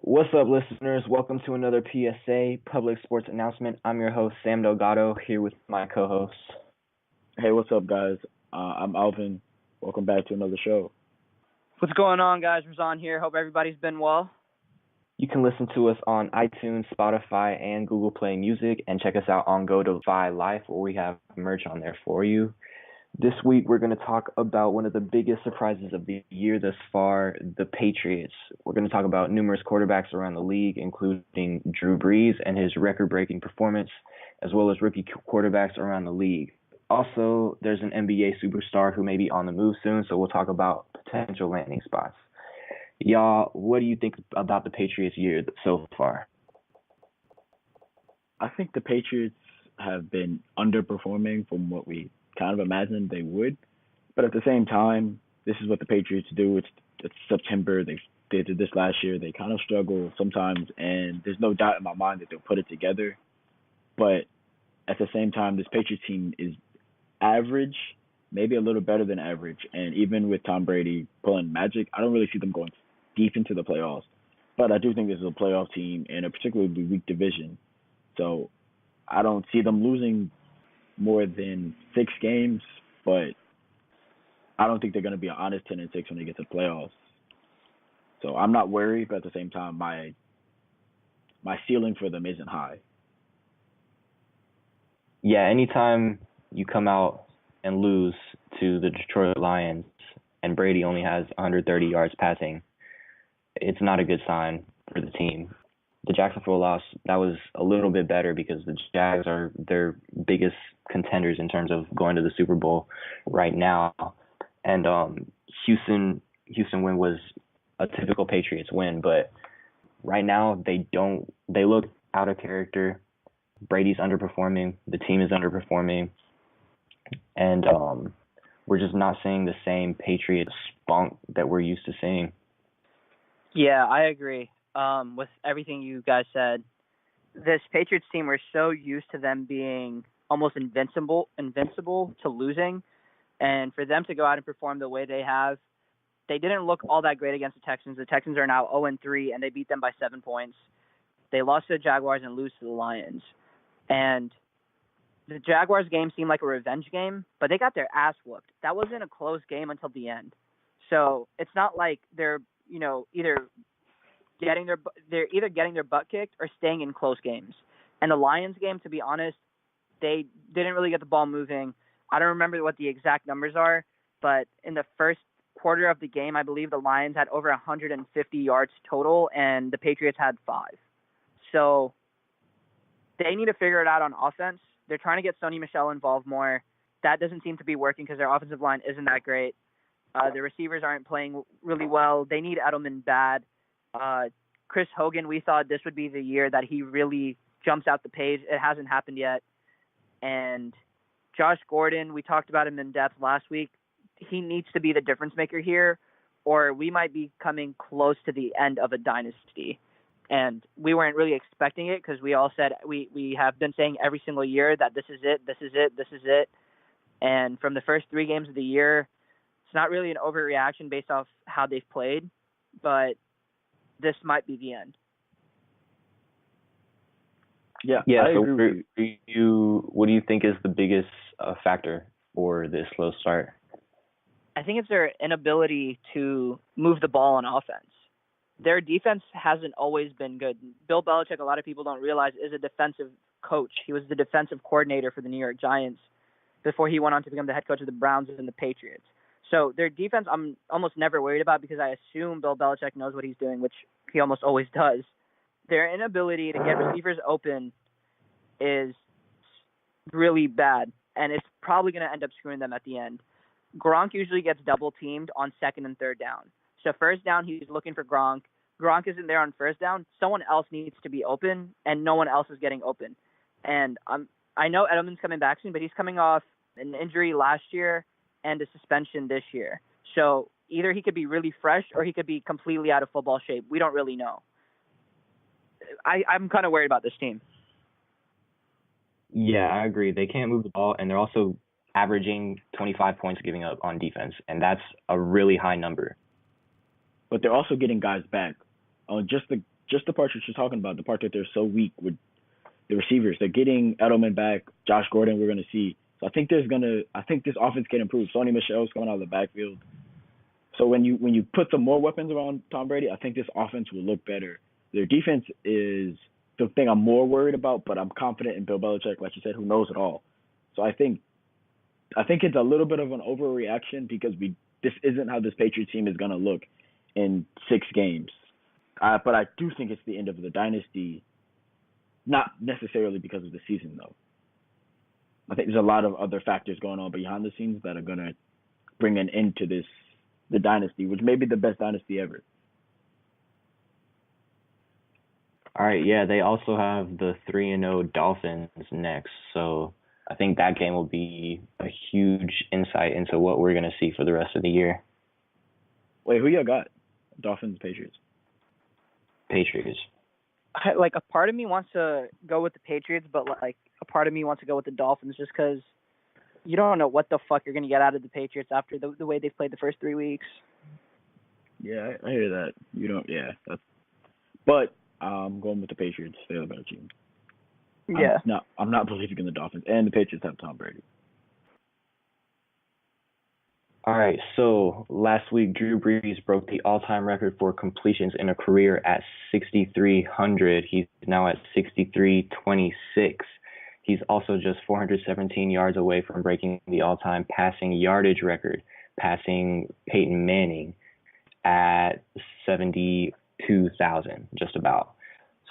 What's up, listeners? Welcome to another PSA, Public Sports Announcement. I'm your host, Sam Delgado, here with my co-hosts. Hey, what's up, guys? I'm Alvin. Welcome back to another show. What's going on, guys? Razan here. Hope everybody's been well. You can listen to us on iTunes, Spotify, and Google Play Music, and check us out on GoToFi Life, where we have merch on there for you. This week, we're going to talk about one of the biggest surprises of the year thus far, the Patriots. We're going to talk about numerous quarterbacks around the league, including Drew Brees and his record-breaking performance, as well as rookie quarterbacks around the league. Also, there's an NBA superstar who may be on the move soon, so we'll talk about potential landing spots. Y'all, what do you think about the Patriots year so far? I think the Patriots have been underperforming from what we kind of imagined they would. But at the same time, this is what the Patriots do. It's September. They did this last year. They kind of struggle sometimes, and there's no doubt in my mind that they'll put it together. But at the same time, this Patriots team is average, maybe a little better than average. And even with Tom Brady pulling magic, I don't really see them going deep into the playoffs. But I do think this is a playoff team in a particularly weak division. So I don't see them losing more than 6 games, but I don't think they're going to be an honest 10-6 when they get to the playoffs. So I'm not worried, but at the same time, my ceiling for them isn't high. Yeah, anytime you come out and lose to the Detroit Lions and Brady only has 130 yards passing, it's not a good sign for the team. The Jacksonville loss, that was a little bit better because the Jags are their biggest contenders in terms of going to the Super Bowl right now. And Houston win was a typical Patriots win, but right now they look out of character. Brady's underperforming, the team is underperforming, and we're just not seeing the same Patriots spunk that we're used to seeing. Yeah, I agree. With everything you guys said, this Patriots team, we're so used to them being almost invincible to losing, and for them to go out and perform the way they have, they didn't look all that great against the Texans. The Texans are now 0-3, and they beat them by 7 points. They lost to the Jaguars and lose to the Lions, and the Jaguars game seemed like a revenge game, but they got their ass whooped. That wasn't a close game until the end, so it's not like they're either getting their butt kicked or staying in close games. And the Lions game, to be honest, they didn't really get the ball moving. I don't remember what the exact numbers are, but in the first quarter of the game, I believe the Lions had over 150 yards total, and the Patriots had 5. So they need to figure it out on offense. They're trying to get Sony Michel involved more. That doesn't seem to be working because their offensive line isn't that great. The receivers aren't playing really well. They need Edelman bad. Chris Hogan, we thought this would be the year that he really jumps out the page. It hasn't happened yet. And Josh Gordon, we talked about him in depth last week. He needs to be the difference maker here, or we might be coming close to the end of a dynasty. And we weren't really expecting it because we all said we have been saying every single year that this is it. And from the first 3 games of the year, it's not really an overreaction based off how they've played, but this might be the end. Yeah. So what do you think is the biggest factor for this slow start? I think it's their inability to move the ball on offense. Their defense hasn't always been good. Bill Belichick, a lot of people don't realize, is a defensive coach. He was the defensive coordinator for the New York Giants before he went on to become the head coach of the Browns and the Patriots. So their defense I'm almost never worried about because I assume Bill Belichick knows what he's doing, which he almost always does. Their inability to get receivers open is really bad, and it's probably going to end up screwing them at the end. Gronk usually gets double-teamed on 2nd and 3rd down. So first down, he's looking for Gronk. Gronk isn't there on first down. Someone else needs to be open, and no one else is getting open. And I know Edelman's coming back soon, but he's coming off an injury last year and a suspension this year. So either he could be really fresh or he could be completely out of football shape. We don't really know. I'm kind of worried about this team. Yeah, I agree. They can't move the ball, and they're also averaging 25 points giving up on defense, and that's a really high number. But they're also getting guys back. Just the just the part that you're talking about, the part that they're so weak with the receivers. They're getting Edelman back, Josh Gordon. We're gonna see. So I think this offense can improve. Sony Michel's coming out of the backfield. So when you put some more weapons around Tom Brady, I think this offense will look better. Their defense is the thing I'm more worried about, but I'm confident in Bill Belichick, like you said, who knows it all. So I think it's a little bit of an overreaction because this isn't how this Patriots team is gonna look in 6 games. But I do think it's the end of the dynasty, not necessarily because of the season though. I think there's a lot of other factors going on behind the scenes that are gonna bring an end to the dynasty, which may be the best dynasty ever. All right, yeah, they also have the 3-0 Dolphins next, so I think that game will be a huge insight into what we're going to see for the rest of the year. Wait, who y'all got? Dolphins, Patriots? Patriots. A part of me wants to go with the Patriots, but like a part of me wants to go with the Dolphins just because you don't know what the fuck you're going to get out of the Patriots after the way they've played the first 3 weeks. Yeah, I hear that. You don't. Yeah, but I'm going with the Patriots. They're the better team. Yeah. I'm not believing in the Dolphins, and the Patriots have Tom Brady. All right, so last week Drew Brees broke the all-time record for completions in a career at 6,300. He's now at 6,326. He's also just 417 yards away from breaking the all-time passing yardage record, passing Peyton Manning at 72,000, just about.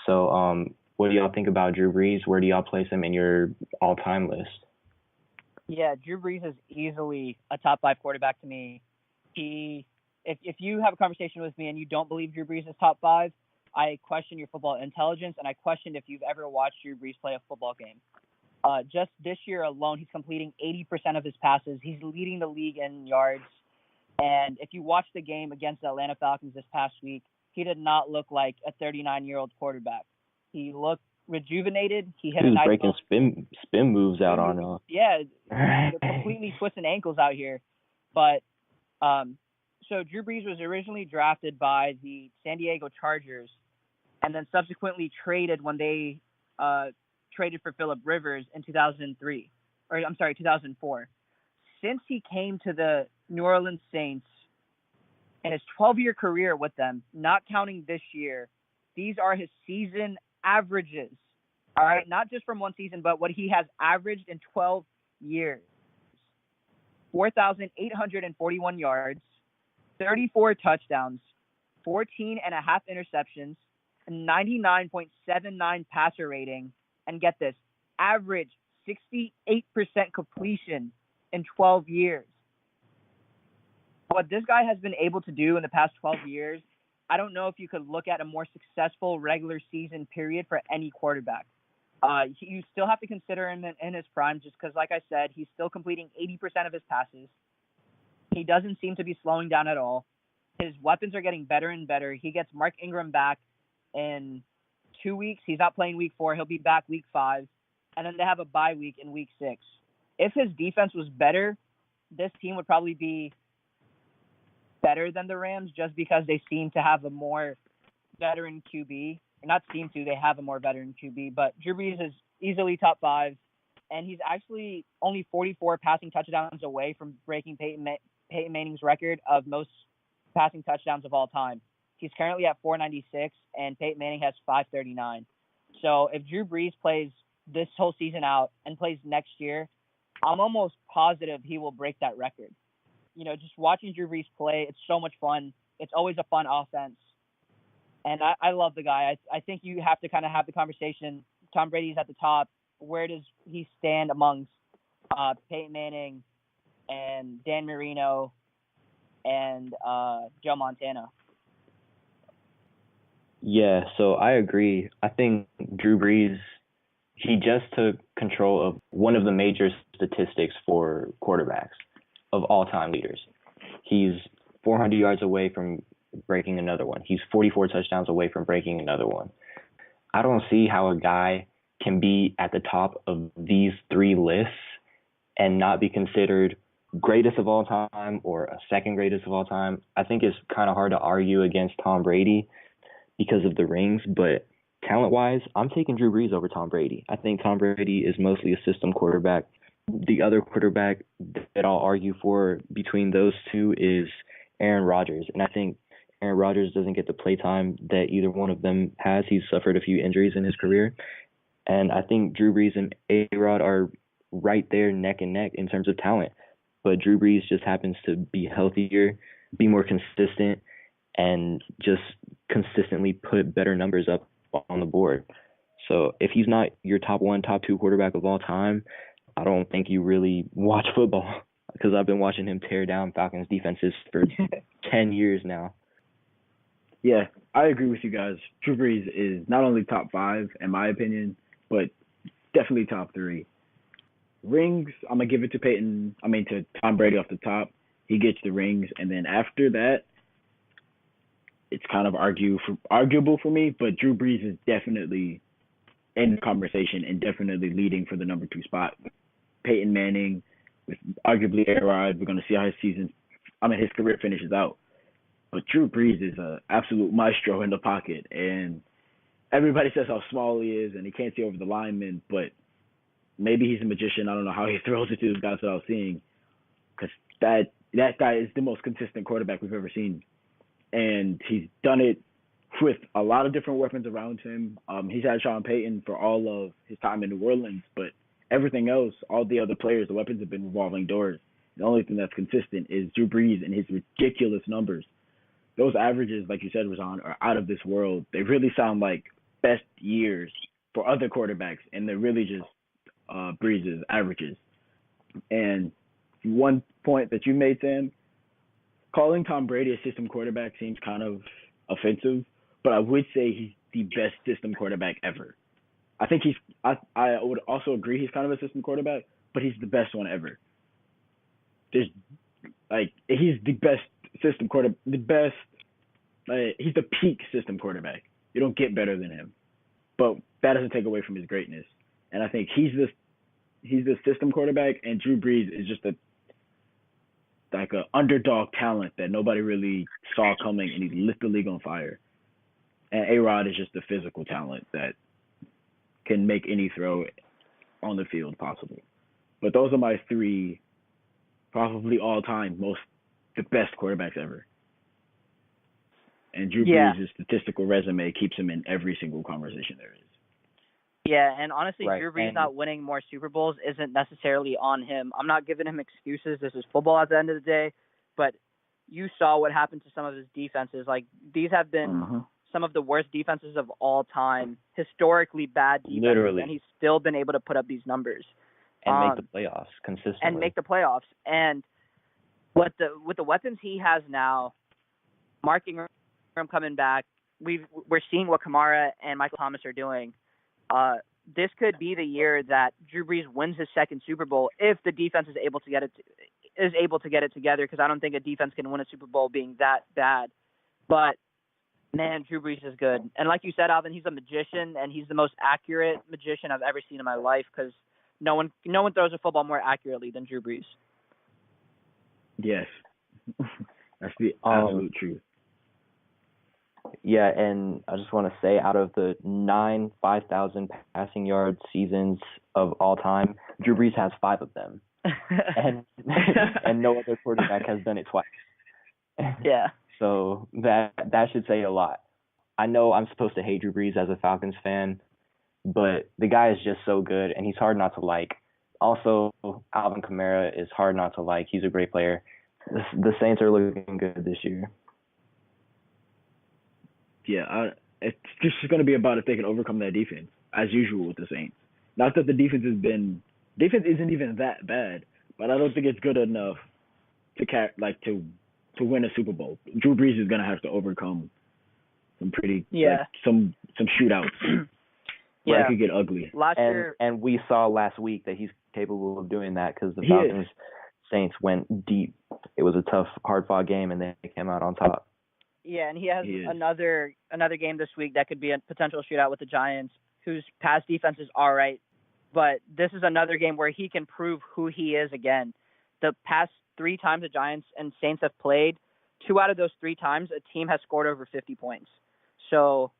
So, what do y'all think about Drew Brees? Where do y'all place him in your all-time list? Yeah, Drew Brees is easily a top 5 quarterback to me. If you have a conversation with me and you don't believe Drew Brees is top 5, I question your football intelligence, and I question if you've ever watched Drew Brees play a football game. Just this year alone, he's completing 80% of his passes. He's leading the league in yards. And if you watch the game against the Atlanta Falcons this past week, he did not look like a 39-year-old quarterback. He looked rejuvenated. He hit a nice breaking spin moves out on him. Yeah, completely twisting ankles out here. But so Drew Brees was originally drafted by the San Diego Chargers, and then subsequently traded when they traded for Phillip Rivers in 2004. Since he came to the New Orleans Saints in his 12-year career with them, not counting this year, these are his season averages. All right, not just from one season, but what he has averaged in 12 years. 4,841 yards, 34 touchdowns, 14 and a half interceptions, a 99.79 passer rating, and get this, average 68% completion in 12 years. What this guy has been able to do in the past 12 years, I don't know if you could look at a more successful regular season period for any quarterback. You still have to consider him in his prime just because, like I said, he's still completing 80% of his passes. He doesn't seem to be slowing down at all. His weapons are getting better and better. He gets Mark Ingram back in 2 weeks. He's not playing week 4. He'll be back week 5. And then they have a bye week in week 6. If his defense was better, this team would probably be better than the Rams just because they seem to have a more veteran QB. Not seem to, they have a more veteran QB. But Drew Brees is easily top 5. And he's actually only 44 passing touchdowns away from breaking Peyton Manning's record of most passing touchdowns of all time. He's currently at 496, and Peyton Manning has 539. So if Drew Brees plays this whole season out and plays next year, I'm almost positive he will break that record. You know, just watching Drew Brees play, it's so much fun. It's always a fun offense. And I love the guy. I think you have to kind of have the conversation. Tom Brady's at the top. Where does he stand amongst Peyton Manning and Dan Marino and Joe Montana? Yeah, so I agree. I think Drew Brees, he just took control of one of the major statistics for quarterbacks of all-time leaders. He's 400 yards away from breaking another one. He's 44 touchdowns away from breaking another one. I don't see how a guy can be at the top of these 3 lists and not be considered greatest of all time or a second greatest of all time. I think it's kind of hard to argue against Tom Brady because of the rings, but talent-wise, I'm taking Drew Brees over Tom Brady. I think Tom Brady is mostly a system quarterback. The other quarterback that I'll argue for between those two is Aaron Rodgers, and I think Aaron Rodgers doesn't get the play time that either one of them has. He's suffered a few injuries in his career, and I think Drew Brees and A-Rod are right there neck and neck in terms of talent. But Drew Brees just happens to be healthier, be more consistent, and just consistently put better numbers up on the board. So if he's not your top one, top two quarterback of all time, I don't think you really watch football, because I've been watching him tear down Falcons defenses for 10 years now. Yeah, I agree with you guys. Drew Brees is not only top 5 in my opinion, but definitely top 3. Rings, I'm gonna give it to to Tom Brady off the top. He gets the rings, and then after that, it's kind of arguable for me. But Drew Brees is definitely in the conversation and definitely leading for the number 2 spot. Peyton Manning, with arguably A-Rod, we're gonna see how his career finishes out. But Drew Brees is an absolute maestro in the pocket, and everybody says how small he is and he can't see over the linemen, but maybe he's a magician. I don't know how he throws it to those guys without seeing, because that guy is the most consistent quarterback we've ever seen, and he's done it with a lot of different weapons around him. He's had Sean Payton for all of his time in New Orleans, but everything else, all the other players, the weapons have been revolving doors. The only thing that's consistent is Drew Brees and his ridiculous numbers. Those averages, like you said, Razan, are out of this world. They really sound like best years for other quarterbacks, and they're really just Brees' averages. And one point that you made, Sam, calling Tom Brady a system quarterback seems kind of offensive, but I would say he's the best system quarterback ever. I think I would also agree he's kind of a system quarterback, but he's the best one ever. He's the best system quarterback, he's the peak system quarterback. You don't get better than him, but that doesn't take away from his greatness. And I think he's the system quarterback, and Drew Brees is just a underdog talent that nobody really saw coming, and he lit the league on fire. And A-Rod is just a physical talent that can make any throw on the field possible. But those are my 3, probably all time, the best quarterbacks ever. And Drew Brees' statistical resume keeps him in every single conversation there is. Yeah, and honestly, Right. Drew Brees not winning more Super Bowls isn't necessarily on him. I'm not giving him excuses. This is football at the end of the day. But you saw what happened to some of his defenses. Like, these have been some of the worst defenses of all time, historically bad defenses, Literally. and he's still been able to put up these numbers. And make the playoffs consistently. And make the playoffs. And with the weapons he has now, Mark Ingram coming back, we're seeing what Kamara and Michael Thomas are doing. This could be the year that Drew Brees wins his second Super Bowl if the defense is able to get it together, because I don't think a defense can win a Super Bowl being that bad. But man, Drew Brees is good. And like you said, Alvin, he's a magician, and he's the most accurate magician I've ever seen in my life, because no one throws a football more accurately than Drew Brees. Yes. That's the absolute truth. Yeah, and I just want to say, out of the 9 5,000 passing yard seasons of all time, Drew Brees has 5 of them. and no other quarterback has done it twice. Yeah. So that should say a lot. I know I'm supposed to hate Drew Brees as a Falcons fan, but the guy is just so good, and he's hard not to like. Also, Alvin Kamara is hard not to like. He's a great player. The Saints are looking good this year. Yeah, it's just going to be about if they can overcome that defense, as usual with the Saints. Not that the defense isn't even that bad, but I don't think it's good enough to win a Super Bowl. Drew Brees is going to have to overcome some some shootouts. Yeah, it could get ugly. Last year, and we saw last week that he's capable of doing that, because the Falcons Saints went deep. It was a tough, hard-fought game, and they came out on top. Yeah, and he has another game this week that could be a potential shootout with the Giants, whose pass defense is all right. But this is another game where he can prove who he is again. The past 3 times the Giants and Saints have played, 2 out of those 3 times a team has scored over 50 points. So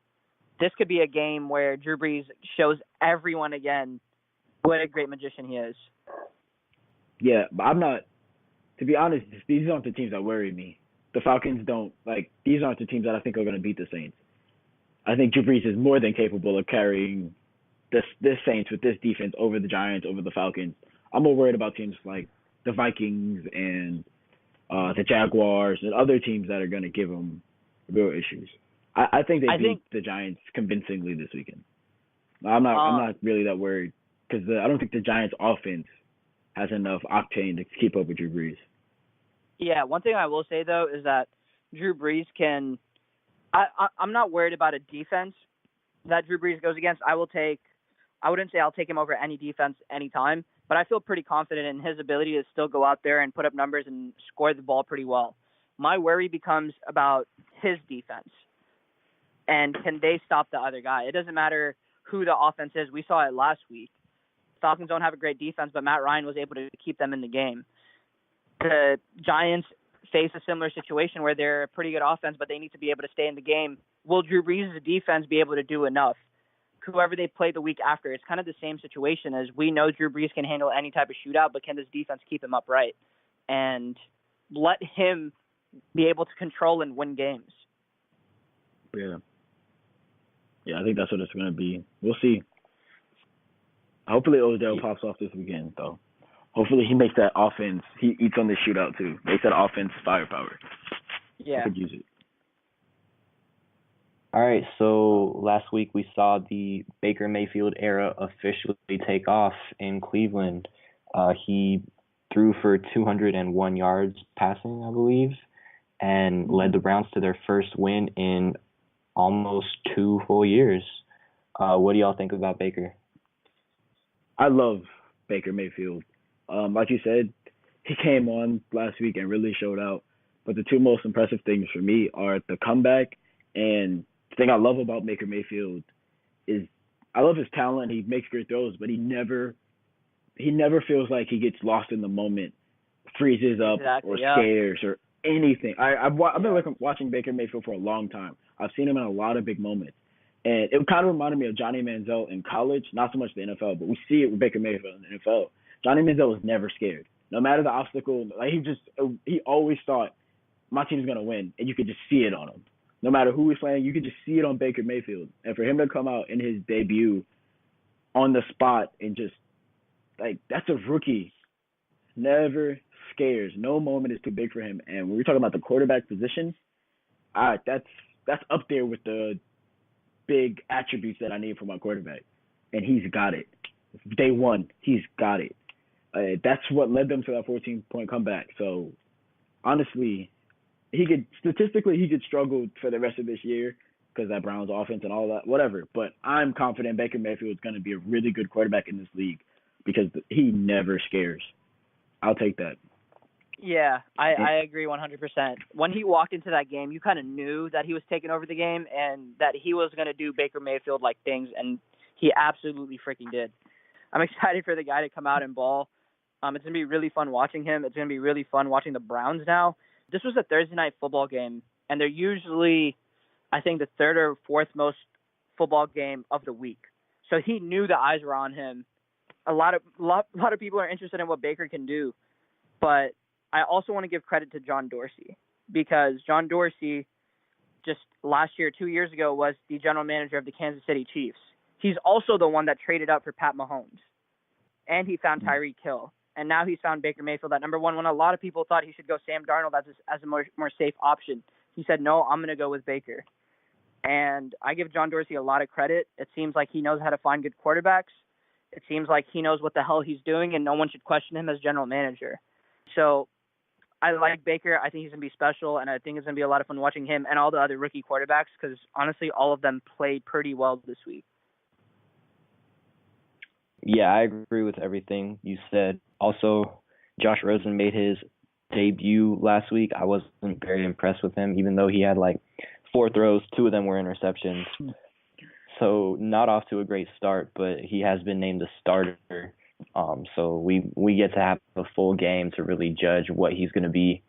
this could be a game where Drew Brees shows everyone again what a great magician he is. Yeah, but I'm not. To be honest, these aren't the teams that worry me. The Falcons don't these aren't the teams that I think are going to beat the Saints. I think Drew Brees is more than capable of carrying this Saints with this defense over the Giants, over the Falcons. I'm more worried about teams like the Vikings and the Jaguars and other teams that are going to give them real issues. I think they beat the Giants convincingly this weekend. I'm not really that worried because I don't think the Giants' offense has enough octane to keep up with Drew Brees. Yeah, one thing I will say though is that Drew Brees can. I'm not worried about a defense that Drew Brees goes against. I wouldn't say I'll take him over any defense anytime, but I feel pretty confident in his ability to still go out there and put up numbers and score the ball pretty well. My worry becomes about his defense. And can they stop the other guy? It doesn't matter who the offense is. We saw it last week. Falcons don't have a great defense, but Matt Ryan was able to keep them in the game. The Giants face a similar situation where they're a pretty good offense, but they need to be able to stay in the game. Will Drew Brees' defense be able to do enough? Whoever they play the week after, it's kind of the same situation as we know Drew Brees can handle any type of shootout, but can this defense keep him upright and let him be able to control and win games? Yeah, I think that's what it's going to be. We'll see. Hopefully Odell pops off this weekend, though. Hopefully he makes that offense. He eats on the shootout, too. Makes that offense firepower. Yeah. I could use it. All right, so last week we saw the Baker Mayfield era officially take off in Cleveland. He threw for 201 yards passing, I believe, and led the Browns to their first win in almost 2 full years. What do y'all think about Baker? I love Baker Mayfield. Like you said, he came on last week and really showed out. But the two most impressive things for me are the comeback, and the thing I love about Baker Mayfield is I love his talent. He makes great throws, but he never feels like he gets lost in the moment, freezes up, or scares or anything. I've been watching Baker Mayfield for a long time. I've seen him in a lot of big moments. And it kind of reminded me of Johnny Manziel in college, not so much the NFL, but we see it with Baker Mayfield in the NFL. Johnny Manziel was never scared. No matter the obstacle, he always thought, my team's going to win, and you could just see it on him. No matter who he's playing, you could just see it on Baker Mayfield. And for him to come out in his debut on the spot and just, that's a rookie. Never scares. No moment is too big for him. And when we're talking about the quarterback position, that's up there with the big attributes that I need from my quarterback. And he's got it. Day one, he's got it. That's what led them to that 14-point comeback. So, honestly, he could struggle for the rest of this year because that Browns offense and all that, whatever. But I'm confident Baker Mayfield is going to be a really good quarterback in this league because he never scares. I'll take that. Yeah, I agree 100%. When he walked into that game, you kind of knew that he was taking over the game and that he was going to do Baker Mayfield-like things, and he absolutely freaking did. I'm excited for the guy to come out and ball. It's going to be really fun watching him. It's going to be really fun watching the Browns now. This was a Thursday night football game, and they're usually, I think, the third or fourth most football game of the week. So he knew the eyes were on him. A lot of people are interested in what Baker can do, but I also want to give credit to John Dorsey because John Dorsey just last year, 2 years ago, was the general manager of the Kansas City Chiefs. He's also the one that traded up for Pat Mahomes, and he found Tyreek Hill. And now he's found Baker Mayfield at number one when a lot of people thought he should go Sam Darnold as a more safe option. He said, no, I'm going to go with Baker. And I give John Dorsey a lot of credit. It seems like he knows how to find good quarterbacks. It seems like he knows what the hell he's doing, and no one should question him as general manager. So I like Baker. I think he's going to be special, and I think it's going to be a lot of fun watching him and all the other rookie quarterbacks because, honestly, all of them played pretty well this week. Yeah, I agree with everything you said. Also, Josh Rosen made his debut last week. I wasn't very impressed with him, even though he had 4 throws. 2 of them were interceptions. So not off to a great start, but he has been named the starter. So we get to have a full game to really judge what he's going to be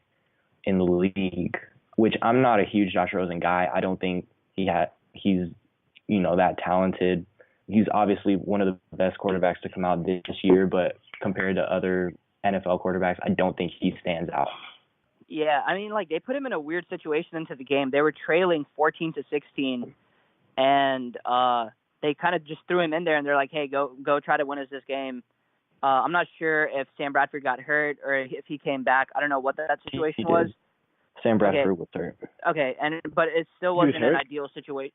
in the league, which I'm not a huge Josh Rosen guy. I don't think he he's, that talented. He's obviously one of the best quarterbacks to come out this year, but compared to other NFL quarterbacks, I don't think he stands out. Yeah, I mean, like, they put him in a weird situation into the game. They were trailing 14-16, and they kind of just threw him in there, and they're like, hey, go try to win us this game. I'm not sure if Sam Bradford got hurt or if he came back. I don't know what that situation was. Sam Bradford was hurt. Okay, but it still wasn't an ideal situation.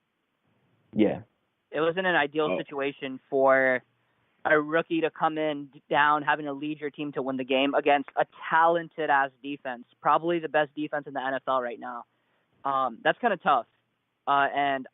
Yeah. It wasn't an ideal situation for a rookie to come in down, having to lead your team to win the game against a talented-ass defense, probably the best defense in the NFL right now. That's kind of tough. And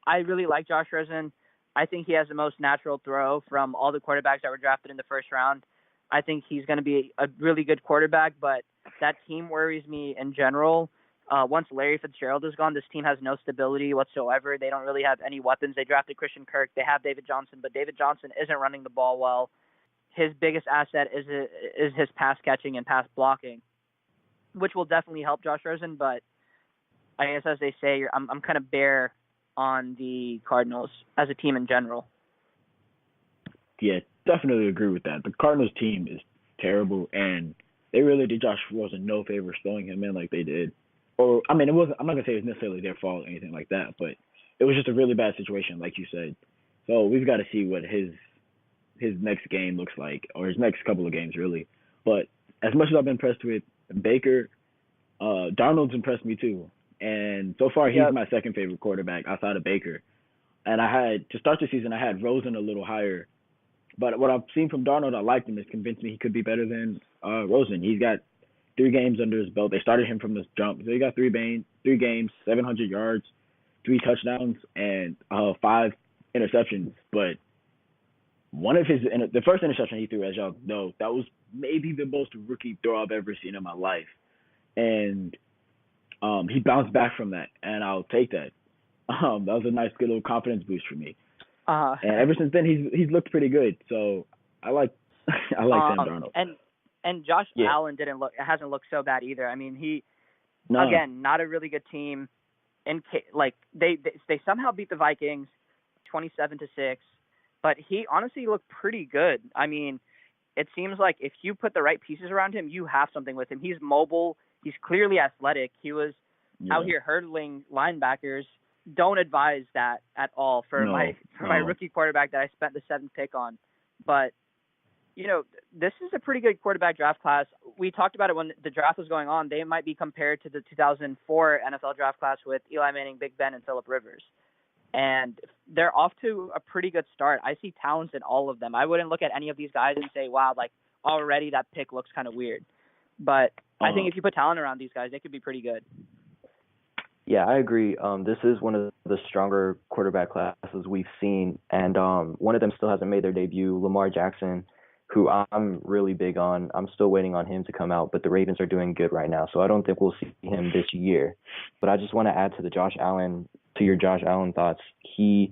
I really like Josh Rosen. I think he has the most natural throw from all the quarterbacks that were drafted in the first round. I think he's going to be a really good quarterback, but that team worries me in general. Once Larry Fitzgerald is gone, this team has no stability whatsoever. They don't really have any weapons. They drafted Christian Kirk. They have David Johnson, but David Johnson isn't running the ball well. His biggest asset is his pass catching and pass blocking, which will definitely help Josh Rosen. But I guess, as they say, I'm kind of bare on the Cardinals as a team in general. Yeah, definitely agree with that. The Cardinals team is terrible, and they really did Josh Rosen no favors throwing him in like they did. Or, I mean, it wasn't. I'm not gonna say it was necessarily their fault or anything like that, but it was just a really bad situation, like you said. So we've got to see what his next game looks like, or his next couple of games, really. But as much as I've been impressed with Baker, Darnold's impressed me too. And so far, he's my second favorite quarterback outside of Baker. And to start the season, I had Rosen a little higher. But what I've seen from Darnold, I liked him. It's convinced me he could be better than Rosen. He's got 3 games under his belt. They started him from the jump. So he got 3 games, 700 yards, 3 touchdowns, and 5 interceptions. But the first interception he threw, as y'all know, that was maybe the most rookie throw I've ever seen in my life. And he bounced back from that, and I'll take that. That was a nice, good little confidence boost for me. And ever since then, he's looked pretty good. So I like Sam Darnold. And Josh Allen hasn't looked so bad either. I mean, again, not a really good team. And they somehow beat the Vikings 27-6, but he honestly looked pretty good. I mean, it seems like if you put the right pieces around him, you have something with him. He's mobile. He's clearly athletic. He was out here hurdling linebackers. Don't advise that at all for my rookie quarterback that I spent the 7th pick on. But this is a pretty good quarterback draft class. We talked about it when the draft was going on. They might be compared to the 2004 NFL draft class with Eli Manning, Big Ben, and Phillip Rivers. And they're off to a pretty good start. I see talents in all of them. I wouldn't look at any of these guys and say, wow, like already that pick looks kind of weird. But I think if you put talent around these guys, they could be pretty good. Yeah, I agree. This is one of the stronger quarterback classes we've seen. And one of them still hasn't made their debut, Lamar Jackson, who I'm really big on. I'm still waiting on him to come out, but the Ravens are doing good right now, so I don't think we'll see him this year. But I just want to add to your Josh Allen thoughts. He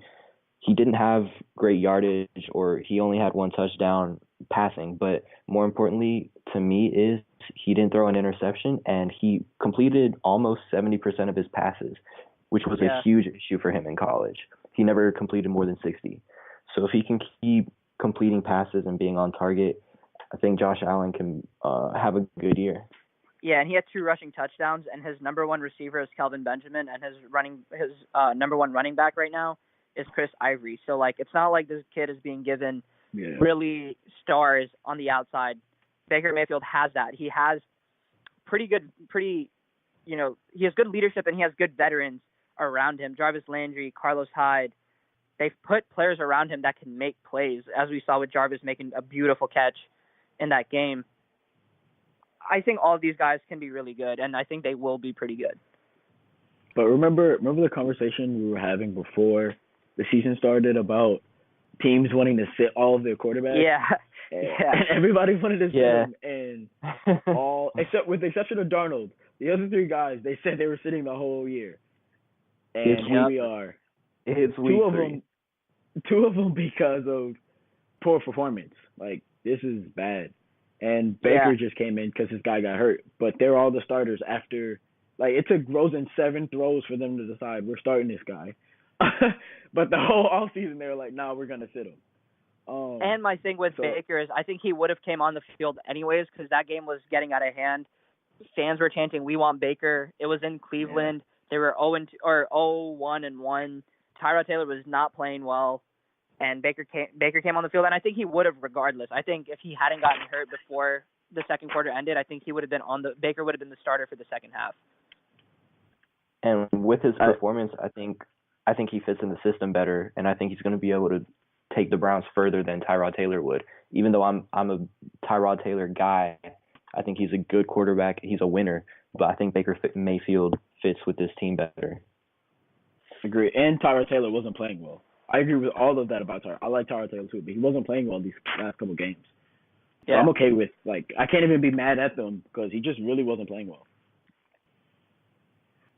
didn't have great yardage, or he only had 1 touchdown passing, but more importantly to me is he didn't throw an interception, and he completed almost 70% of his passes, which was a huge issue for him in college. He never completed more than 60. So if he can keep completing passes and being on target, I think Josh Allen can have a good year. Yeah, and he had 2 rushing touchdowns, and his number 1 receiver is Kelvin Benjamin, and his number 1 running back right now is Chris Ivory. So, like, it's not like this kid is being given really stars on the outside. Baker Mayfield has that. He has he has good leadership, and he has good veterans around him. Jarvis Landry, Carlos Hyde. They've put players around him that can make plays, as we saw with Jarvis making a beautiful catch in that game. I think all of these guys can be really good, and I think they will be pretty good. But remember the conversation we were having before the season started about teams wanting to sit all of their quarterbacks? Yeah. And everybody wanted to sit them, and with the exception of Darnold, the other 3 guys, they said they were sitting the whole year. And here we are. It's week 3. 2 of them because of poor performance. Like, this is bad. And Baker just came in because his guy got hurt. But they're all the starters after. Like, it took Rosen 7 throws for them to decide we're starting this guy. But the whole offseason, they were like, nah, we're going to sit him. And my thing with Baker is I think he would have came on the field anyways because that game was getting out of hand. Fans were chanting, "We want Baker." It was in Cleveland. Yeah. They were 0-1-1. Tyrod Taylor was not playing well, and Baker came on the field, and I think he would have regardless. I think if he hadn't gotten hurt before the second quarter ended, I think he would have been Baker would have been the starter for the second half. And with his performance, I think he fits in the system better, and I think he's going to be able to take the Browns further than Tyrod Taylor would. Even though I'm a Tyrod Taylor guy, I think he's a good quarterback. He's a winner, but I think Baker Mayfield fits with this team better. Agree. And Tyrod Taylor wasn't playing well. I agree with all of that about Tyrod. I like Tyrod Taylor too, but he wasn't playing well these last couple games. So yeah. I'm okay with, I can't even be mad at them because he just really wasn't playing well.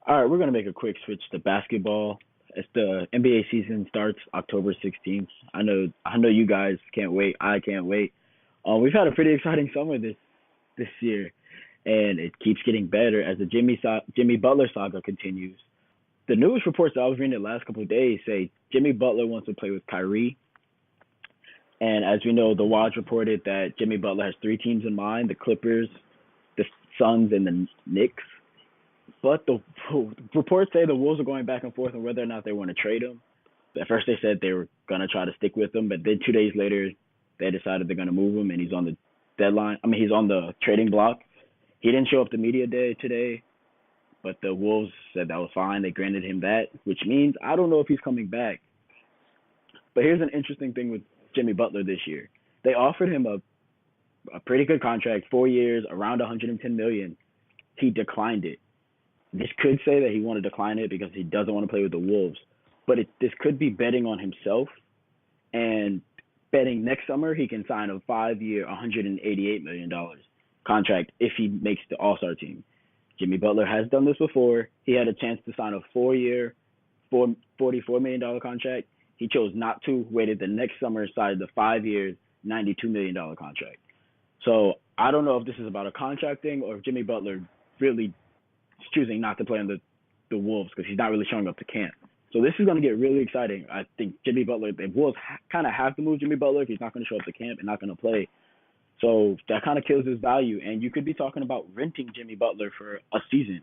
All right, we're going to make a quick switch to basketball. As the NBA season starts October 16th. I know you guys can't wait. I can't wait. We've had a pretty exciting summer this year, and it keeps getting better as the Jimmy Butler saga continues. The news reports that I was reading the last couple of days say Jimmy Butler wants to play with Kyrie. And as we know, the Watch reported that Jimmy Butler has 3 teams in mind: the Clippers, the Suns, and the Knicks. But the reports say the Wolves are going back and forth on whether or not they want to trade him. At first they said they were going to try to stick with him, but then 2 days later they decided they're going to move him, and he's on the deadline. He's on the trading block. He didn't show up to media day today, but the Wolves said that was fine. They granted him that, which means I don't know if he's coming back. But here's an interesting thing with Jimmy Butler this year. They offered him a pretty good contract, 4 years, around $110 million. He declined it. This could say that he wanted to decline it because he doesn't want to play with the Wolves. But this could be betting on himself and betting next summer he can sign a 5-year, $188 million contract if he makes the All-Star team. Jimmy Butler has done this before. He had a chance to sign a 4-year, $44 million contract. He chose not to, waited the next summer, signed the 5 years, $92 million contract. So I don't know if this is about a contract thing or if Jimmy Butler really is choosing not to play on the Wolves because he's not really showing up to camp. So this is going to get really exciting. I think Jimmy Butler, the Wolves kind of have to move Jimmy Butler if he's not going to show up to camp and not going to play. So that kind of kills his value. And you could be talking about renting Jimmy Butler for a season.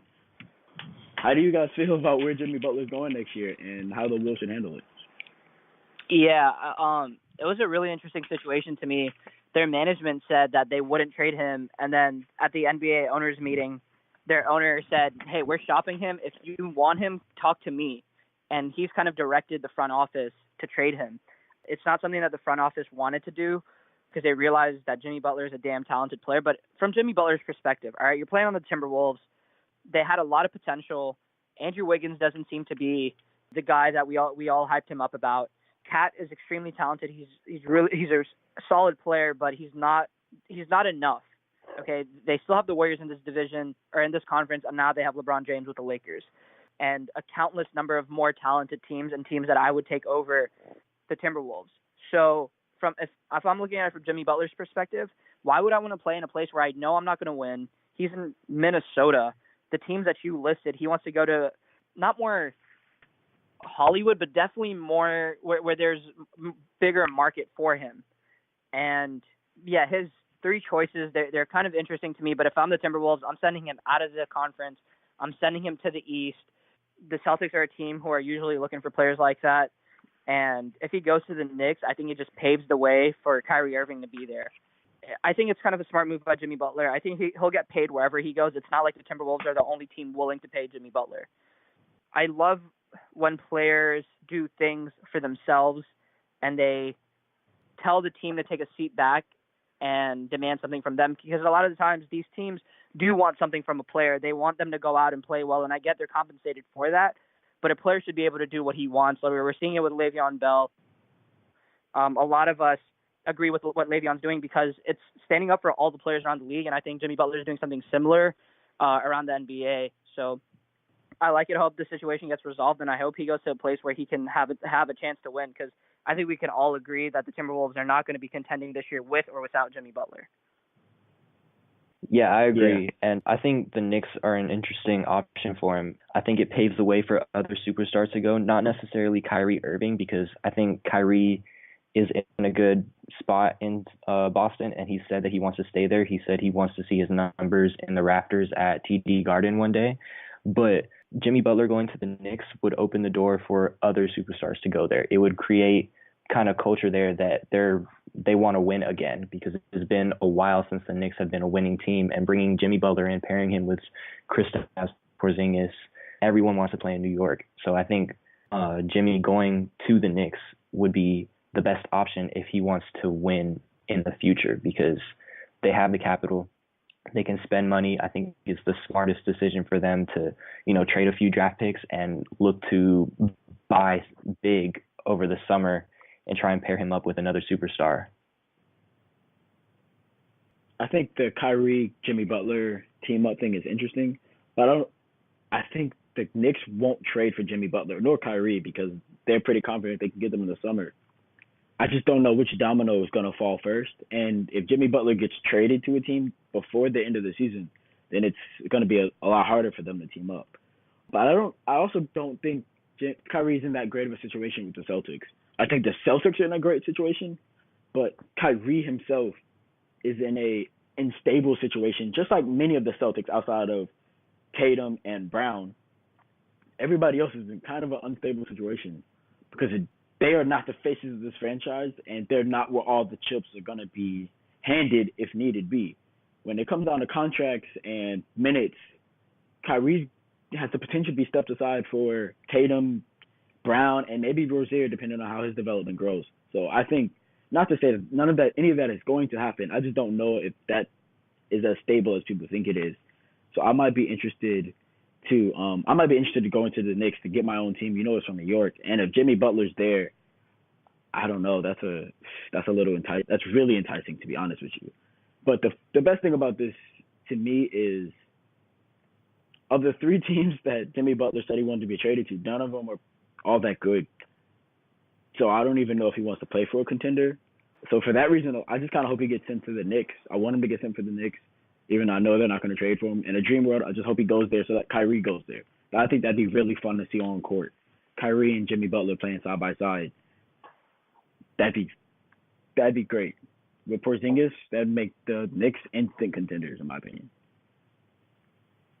How do you guys feel about where Jimmy Butler is going next year and how the Wolves should handle it? Yeah, it was a really interesting situation to me. Their management said that they wouldn't trade him, and then at the NBA owners meeting, their owner said, "Hey, we're shopping him. If you want him, talk to me." And he's kind of directed the front office to trade him. It's not something that the front office wanted to do because they realized that Jimmy Butler is a damn talented player. But from Jimmy Butler's perspective, all right, you're playing on the Timberwolves. They had a lot of potential. Andrew Wiggins doesn't seem to be the guy that we all hyped him up about. Cat is extremely talented. He's a solid player, but he's not enough. Okay, they still have the Warriors in this division or in this conference, and now they have LeBron James with the Lakers, and a countless number of more talented teams and teams that I would take over the Timberwolves. So if I'm looking at it from Jimmy Butler's perspective, why would I want to play in a place where I know I'm not going to win? He's in Minnesota. The teams that you listed, he wants to go to not more Hollywood, but definitely more where there's bigger market for him. And yeah, his 3 choices, they're kind of interesting to me, but if I'm the Timberwolves, I'm sending him out of the conference. I'm sending him to the East. The Celtics are a team who are usually looking for players like that. And if he goes to the Knicks, I think it just paves the way for Kyrie Irving to be there. I think it's kind of a smart move by Jimmy Butler. I think he'll get paid wherever he goes. It's not like the Timberwolves are the only team willing to pay Jimmy Butler. I love when players do things for themselves and they tell the team to take a seat back and demand something from them, because a lot of the times these teams do want something from a player. They want them to go out and play well, and I get they're compensated for that, but a player should be able to do what he wants. So we're seeing it with Le'Veon Bell. A lot of us agree with what Le'Veon's doing because it's standing up for all the players around the league, and I think Jimmy Butler is doing something similar around the NBA. So I like it. I hope the situation gets resolved, and I hope he goes to a place where he can have a chance to win, because I think we can all agree that the Timberwolves are not going to be contending this year with or without Jimmy Butler. Yeah, I Yeah, agree. And I think the Knicks are an interesting option for him. I think it paves the way for other superstars to go, not necessarily Kyrie Irving, because I think Kyrie is in a good spot in Boston, and he said that he wants to stay there. He said he wants to see his numbers in the rafters at TD Garden one day. But Jimmy Butler going to the Knicks would open the door for other superstars to go there. It would create kind of culture there that they want to win again, because it's been a while since the Knicks have been a winning team, and bringing Jimmy Butler in, pairing him with Kristaps Porzingis, everyone wants to play in New York. So I think Jimmy going to the Knicks would be the best option if he wants to win in the future, because they have the capital. They can spend money. I think it's the smartest decision for them to, trade a few draft picks and look to buy big over the summer and try and pair him up with another superstar. I think the Kyrie Jimmy Butler team up thing is interesting, but I think the Knicks won't trade for Jimmy Butler nor Kyrie because they're pretty confident they can get them in the summer. I just don't know which domino is going to fall first. And if Jimmy Butler gets traded to a team before the end of the season, then it's going to be a lot harder for them to team up. But I also don't think Kyrie's in that great of a situation with the Celtics. I think the Celtics are in a great situation, but Kyrie himself is in a unstable situation, just like many of the Celtics outside of Tatum and Brown. Everybody else is in kind of an unstable situation because they are not the faces of this franchise, and they're not where all the chips are going to be handed if needed be. When it comes down to contracts and minutes, Kyrie has the potential to be stepped aside for Tatum, Brown, and maybe Rozier, depending on how his development grows. So I think, not to say that any of that is going to happen. I just don't know if that is as stable as people think it is. So I might be interested to go into the Knicks to get my own team. It's from New York, and if Jimmy Butler's there, I don't know. That's a little enticing. That's really enticing, to be honest with you. But the best thing about this to me is, of the three teams that Jimmy Butler said he wanted to be traded to, none of them are all that good. So I don't even know if he wants to play for a contender. So for that reason, I just kind of hope he gets sent to the Knicks. I want him to get sent for the Knicks, even though I know they're not going to trade for him. In a dream world, I just hope he goes there so that Kyrie goes there. But I think that'd be really fun to see on court. Kyrie and Jimmy Butler playing side by side. That'd be great. With Porzingis, that'd make the Knicks instant contenders, in my opinion.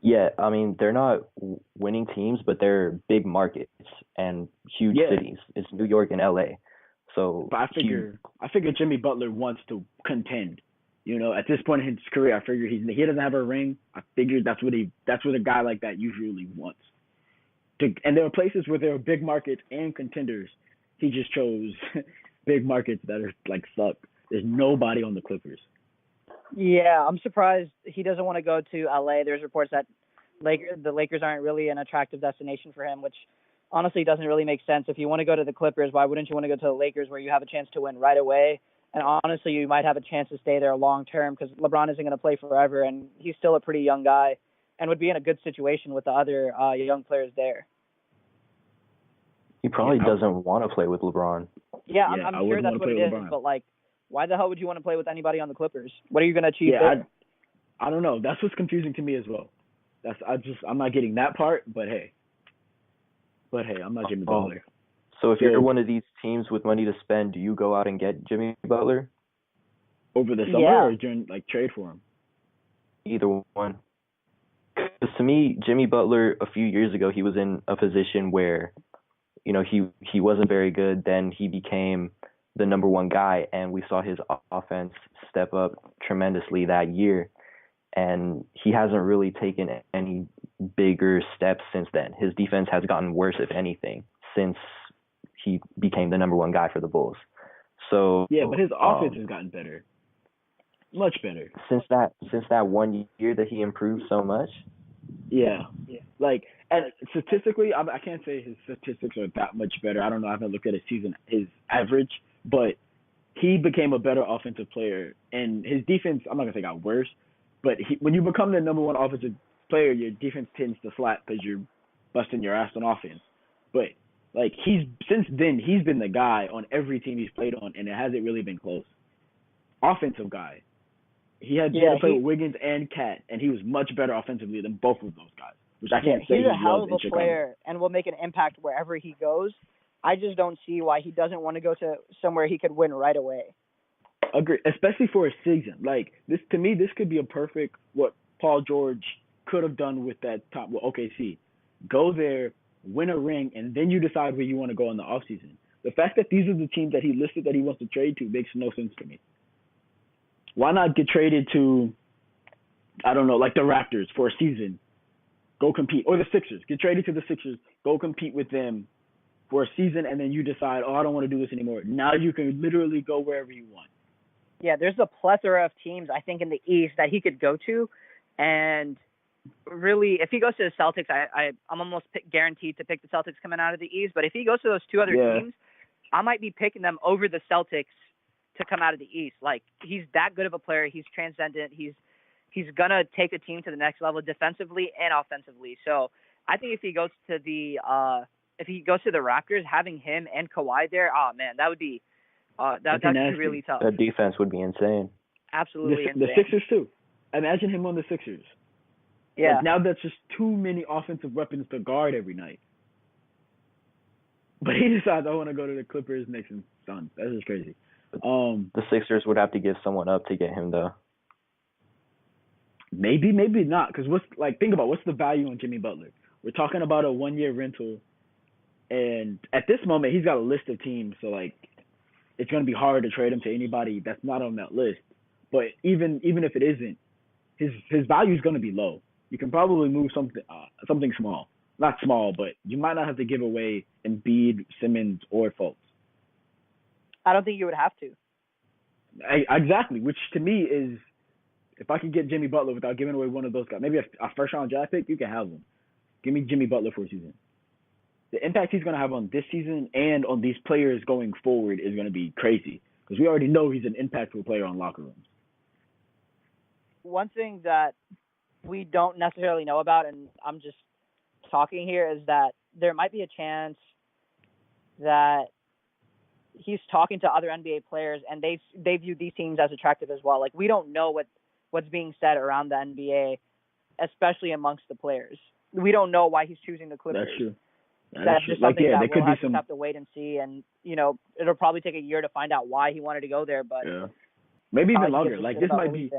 Yeah, I mean, they're not winning teams, but they're big markets and huge cities. It's New York and LA. So, but I figure Jimmy Butler wants to contend. At this point in his career, I figure he doesn't have a ring. I figure that's what a guy like that usually wants. And there are places where there are big markets and contenders. He just chose big markets that are like suck. There's nobody on the Clippers. Yeah, I'm surprised he doesn't want to go to LA. There's reports that the Lakers aren't really an attractive destination for him, which honestly doesn't really make sense. If you want to go to the Clippers, why wouldn't you want to go to the Lakers where you have a chance to win right away? And honestly, you might have a chance to stay there long term because LeBron isn't going to play forever, and he's still a pretty young guy and would be in a good situation with the other young players there. He probably doesn't want to play with LeBron. Yeah, I'm sure that's what it is. LeBron. But why the hell would you want to play with anybody on the Clippers? What are you going to achieve there? I don't know. That's what's confusing to me as well. I'm not getting that part, but hey, I'm not Jimmy Butler. So if you're one of these teams with money to spend, do you go out and get Jimmy Butler over the summer or during trade for him? Either one. Because to me, Jimmy Butler a few years ago, he was in a position where, he wasn't very good. Then he became the number one guy, and we saw his offense step up tremendously that year. And he hasn't really taken any bigger steps since then. His defense has gotten worse, if anything, since he became the number one guy for the Bulls. So yeah, but his offense has gotten better, much better since that 1 year that he improved so much. Yeah. And statistically, I can't say his statistics are that much better. I don't know. I haven't looked at his average, but he became a better offensive player, and his defense, I'm not gonna say got worse, but when you become the number one offensive player, your defense tends to flat because you're busting your ass on offense. But since then, he's been the guy on every team he's played on, and it hasn't really been close. Offensive guy. He had to play with Wiggins and Cat, and he was much better offensively than both of those guys, which I can't say he's a hell of a Chicago. player and will make an impact wherever he goes. I just don't see why he doesn't want to go to somewhere he could win right away. Agree, especially for a season. Like this, to me, this could be a perfect what Paul George could have done with that top OKC. Go there, win a ring, and then you decide where you want to go in the offseason. The fact that these are the teams that he listed that he wants to trade to makes no sense to me. Why not get traded to, I don't know, like the Raptors for a season, go compete, or the Sixers, get traded to the Sixers, go compete with them for a season, and then you decide, I don't want to do this anymore. Now you can literally go wherever you want. Yeah, there's a plethora of teams, I think, in the East that he could go to, and really, if he goes to the Celtics, I'm almost guaranteed to pick the Celtics coming out of the East, but if he goes to those two other teams, I might be picking them over the Celtics to come out of the East. Like, he's that good of a player. He's transcendent. He's gonna take a team to the next level defensively and offensively. So I think if he goes to the Raptors, having him and Kawhi there, oh man, that would be that'd be really tough. The defense would be insane. Absolutely insane. The Sixers too. Imagine him on the Sixers. Yeah. Like, now that's just too many offensive weapons to guard every night. But he decides, I want to go to the Clippers, Knicks, and Suns. That's just crazy. The Sixers would have to give someone up to get him, though. Maybe not. Because think about what's the value on Jimmy Butler? We're talking about a 1-year rental, and at this moment he's got a list of teams. So it's going to be hard to trade him to anybody that's not on that list. But even if it isn't, his value is going to be low. You can probably move something small. Not small, but you might not have to give away Embiid, Simmons, or Fultz. I don't think you would have to. Exactly, which to me is, if I could get Jimmy Butler without giving away one of those guys, maybe a first-round draft pick, you can have him. Give me Jimmy Butler for a season. The impact he's going to have on this season and on these players going forward is going to be crazy, because we already know he's an impactful player on locker rooms. One thing that we don't necessarily know about, and I'm just talking here, is that there might be a chance that he's talking to other NBA players and they view these teams as attractive as well. Like, we don't know what's being said around the NBA, especially amongst the players. We don't know why he's choosing the Clippers. That's true. That's just something that we'll have to wait and see, and it'll probably take a year to find out why he wanted to go there, but maybe even longer. Like, this might be.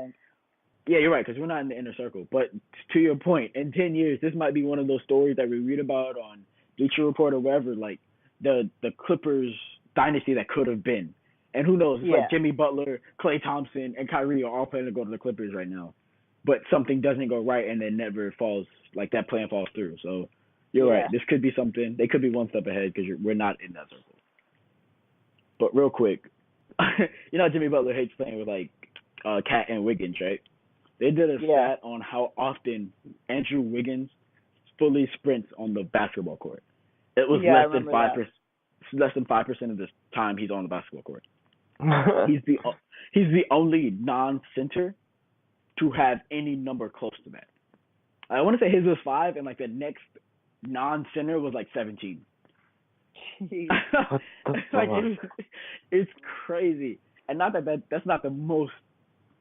Yeah, you're right, because we're not in the inner circle. But to your point, in 10 years, this might be one of those stories that we read about on Bleacher Report or wherever, like the Clippers dynasty that could have been. And who knows? It's like Jimmy Butler, Klay Thompson, and Kyrie are all planning to go to the Clippers right now. But something doesn't go right, and then never falls, like that plan falls through. So you're right. This could be something. They could be one step ahead because we're not in that circle. But real quick, Jimmy Butler hates playing with, Cat and Wiggins, right? They did a stat on how often Andrew Wiggins fully sprints on the basketball court. It was less than 5% of the time he's on the basketball court. He's the only non-center to have any number close to that. I want to say his was 5, and the next non-center was 17. It's crazy, and not that's not the most.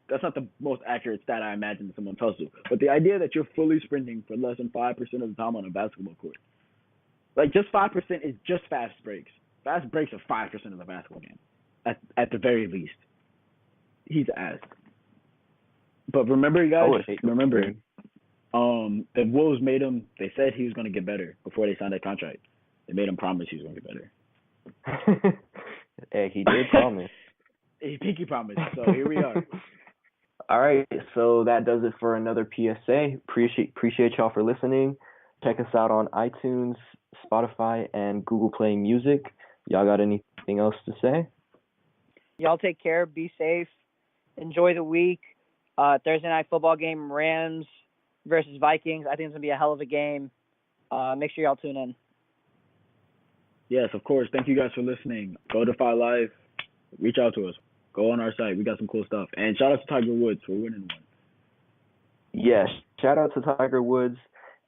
That's not the most accurate stat I imagine someone tells you. But the idea that you're fully sprinting for less than 5% of the time on a basketball court, just 5% is just fast breaks. Fast breaks are 5% of the basketball game, at the very least. He's ass. But remember, you guys, the Wolves made him. They said he was going to get better before they signed that contract. They made him promise he was going to get better. Hey, he did promise. He pinky promised. So here we are. All right, so that does it for another PSA. Appreciate y'all for listening. Check us out on iTunes, Spotify, and Google Play Music. Y'all got anything else to say? Y'all take care. Be safe. Enjoy the week. Thursday night football game, Rams versus Vikings. I think it's going to be a hell of a game. Make sure y'all tune in. Yes, of course. Thank you guys for listening. Go to Fi Live. Reach out to us. Go on our site. We got some cool stuff. And shout out to Tiger Woods for winning one. Yes, shout out to Tiger Woods.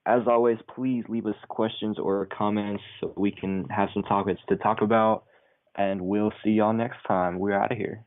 As always, please leave us questions or comments so we can have some topics to talk about. And we'll see y'all next time. We're out of here.